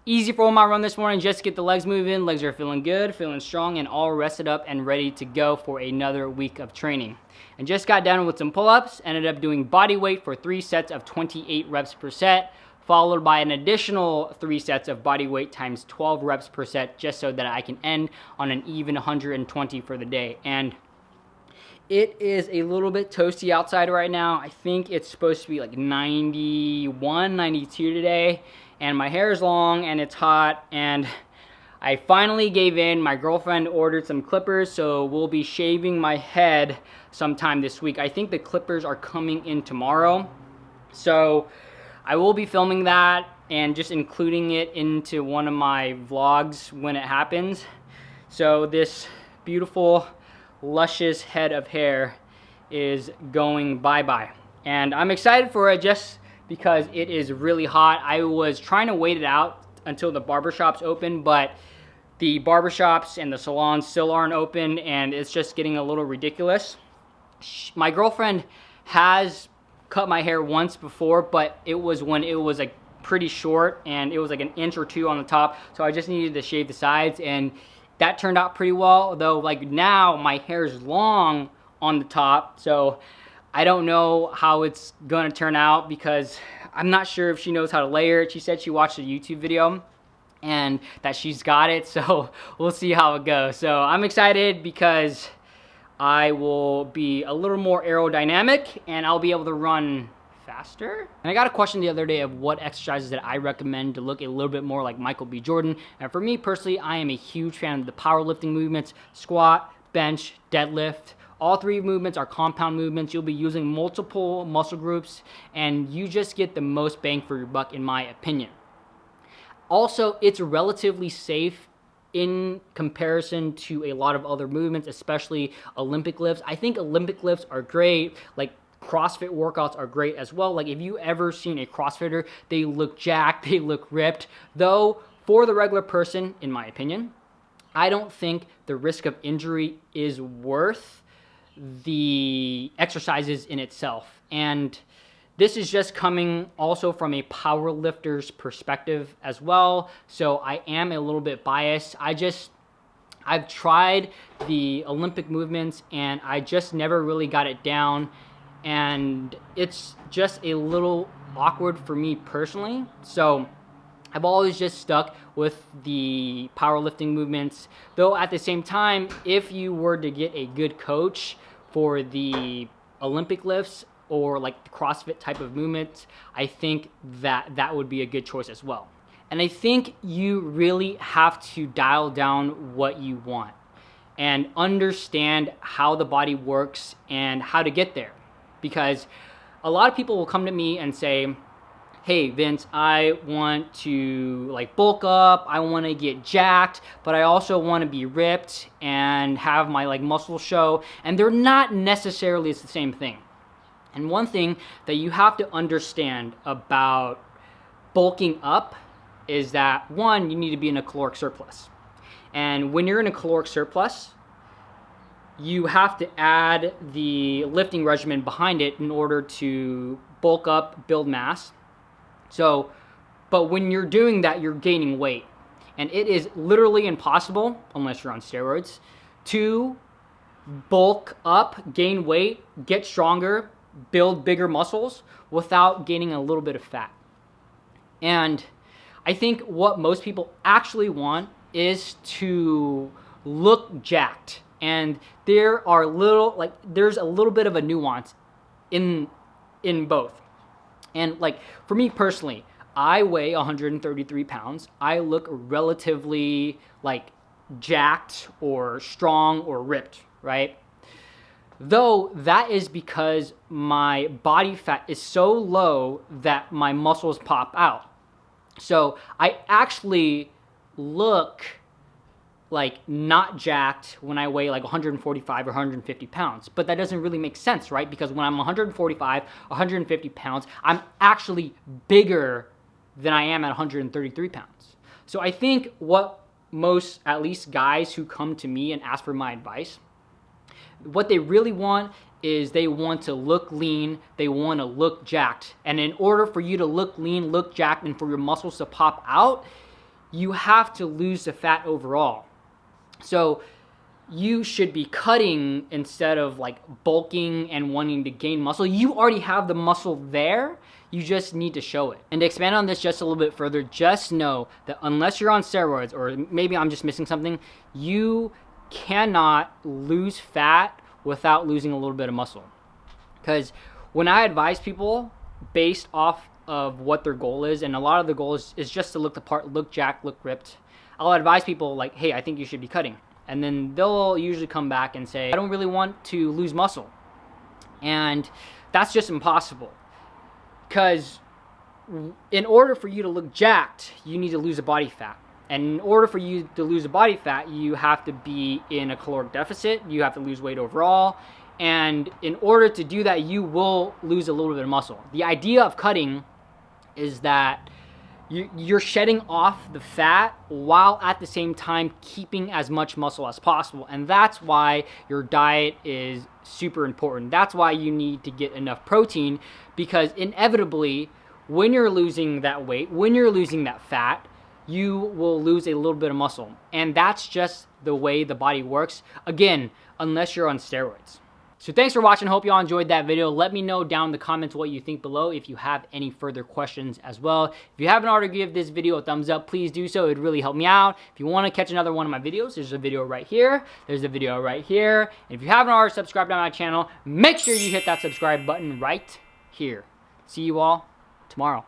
Easy for my run this morning, just to get the legs moving. Legs are feeling good, feeling strong, and all rested up and ready to go for another week of training. And just got done with some pull-ups, ended up doing body weight for 3 sets of 28 reps per set, followed by an additional 3 sets of body weight times 12 reps per set, just so that I can end on an even 120 for the day. And it is a little bit toasty outside right now. I think it's supposed to be like 91, 92 today. And my hair is long and it's hot, and I finally gave in. My girlfriend ordered some clippers, so we'll be shaving my head sometime this week. I think the clippers are coming in tomorrow, so I will be filming that and just including it into one of my vlogs when it happens. So this beautiful, luscious head of hair is going bye-bye, and I'm excited for it just because it is really hot. I was trying to wait it out until the barbershops open, but the barbershops and the salons still aren't open, and it's just getting a little ridiculous. My girlfriend has cut my hair once before, but it was when it was like pretty short, and it was like an inch or two on the top, so I just needed to shave the sides, and that turned out pretty well. Though like now my hair is long on the top, so I don't know how it's gonna turn out because I'm not sure if she knows how to layer it. She said she watched a YouTube video and that she's got it, so we'll see how it goes. So I'm excited because I will be a little more aerodynamic and I'll be able to run faster. And I got a question the other day of what exercises that I recommend to look a little bit more like Michael B. Jordan. And for me personally, I am a huge fan of the powerlifting movements: squat, bench, deadlift. All 3 movements are compound movements. You'll be using multiple muscle groups, and you just get the most bang for your buck, in my opinion. Also, it's relatively safe in comparison to a lot of other movements, especially Olympic lifts. I think Olympic lifts are great. Like CrossFit workouts are great as well. Like if you ever seen a CrossFitter, they look jacked, they look ripped. Though for the regular person, in my opinion, I don't think the risk of injury is worth the exercises in itself. And this is just coming also from a power lifter's perspective as well, so I am a little bit biased. I've tried the Olympic movements and I just never really got it down, and it's just a little awkward for me personally. So I've always just stuck with the powerlifting movements, though at the same time, if you were to get a good coach for the Olympic lifts or like the CrossFit type of movements, I think that would be a good choice as well. And I think you really have to dial down what you want and understand how the body works and how to get there. Because a lot of people will come to me and say, hey Vince, I want to like bulk up, I want to get jacked, but I also want to be ripped and have my like muscles show, and they're not necessarily the same thing. And one thing that you have to understand about bulking up is that, one, you need to be in a caloric surplus. And when you're in a caloric surplus, you have to add the lifting regimen behind it in order to bulk up, build mass. So, but when you're doing that, you're gaining weight. And it is literally impossible, unless you're on steroids, to bulk up, gain weight, get stronger, build bigger muscles without gaining a little bit of fat. And I think what most people actually want is to look jacked. And there's a little bit of a nuance in both. And like for me personally, I weigh 133 pounds. I look relatively like jacked or strong or ripped, right? Though that is because my body fat is so low that my muscles pop out. So I actually look like not jacked when I weigh like 145 or 150 pounds. But that doesn't really make sense, right? Because when I'm 145, 150 pounds, I'm actually bigger than I am at 133 pounds. So I think what most, at least guys who come to me and ask for my advice, what they really want is they want to look lean, they want to look jacked. And in order for you to look lean, look jacked, and for your muscles to pop out, you have to lose the fat overall. So you should be cutting instead of like bulking and wanting to gain muscle. You already have the muscle there. You just need to show it. And to expand on this just a little bit further, just know that unless you're on steroids, or maybe I'm just missing something, you cannot lose fat without losing a little bit of muscle. Because when I advise people based off of what their goal is, and a lot of the goal is just to look the part, look jacked, look ripped, I'll advise people like, hey, I think you should be cutting. And then they'll usually come back and say, I don't really want to lose muscle. And that's just impossible. Because in order for you to look jacked, you need to lose a body fat. And in order for you to lose a body fat, you have to be in a caloric deficit. You have to lose weight overall. And in order to do that, you will lose a little bit of muscle. The idea of cutting is that you're shedding off the fat while at the same time keeping as much muscle as possible. And that's why your diet is super important. That's why you need to get enough protein, because inevitably, when you're losing that weight, when you're losing that fat, you will lose a little bit of muscle. And that's just the way the body works. Again, unless you're on steroids. So thanks for watching. Hope you all enjoyed that video. Let me know down in the comments what you think below if you have any further questions as well. If you haven't already, give this video a thumbs up. Please do so. It would really help me out. If you want to catch another one of my videos, there's a video right here. There's a video right here. And if you haven't already subscribed to my channel, make sure you hit that subscribe button right here. See you all tomorrow.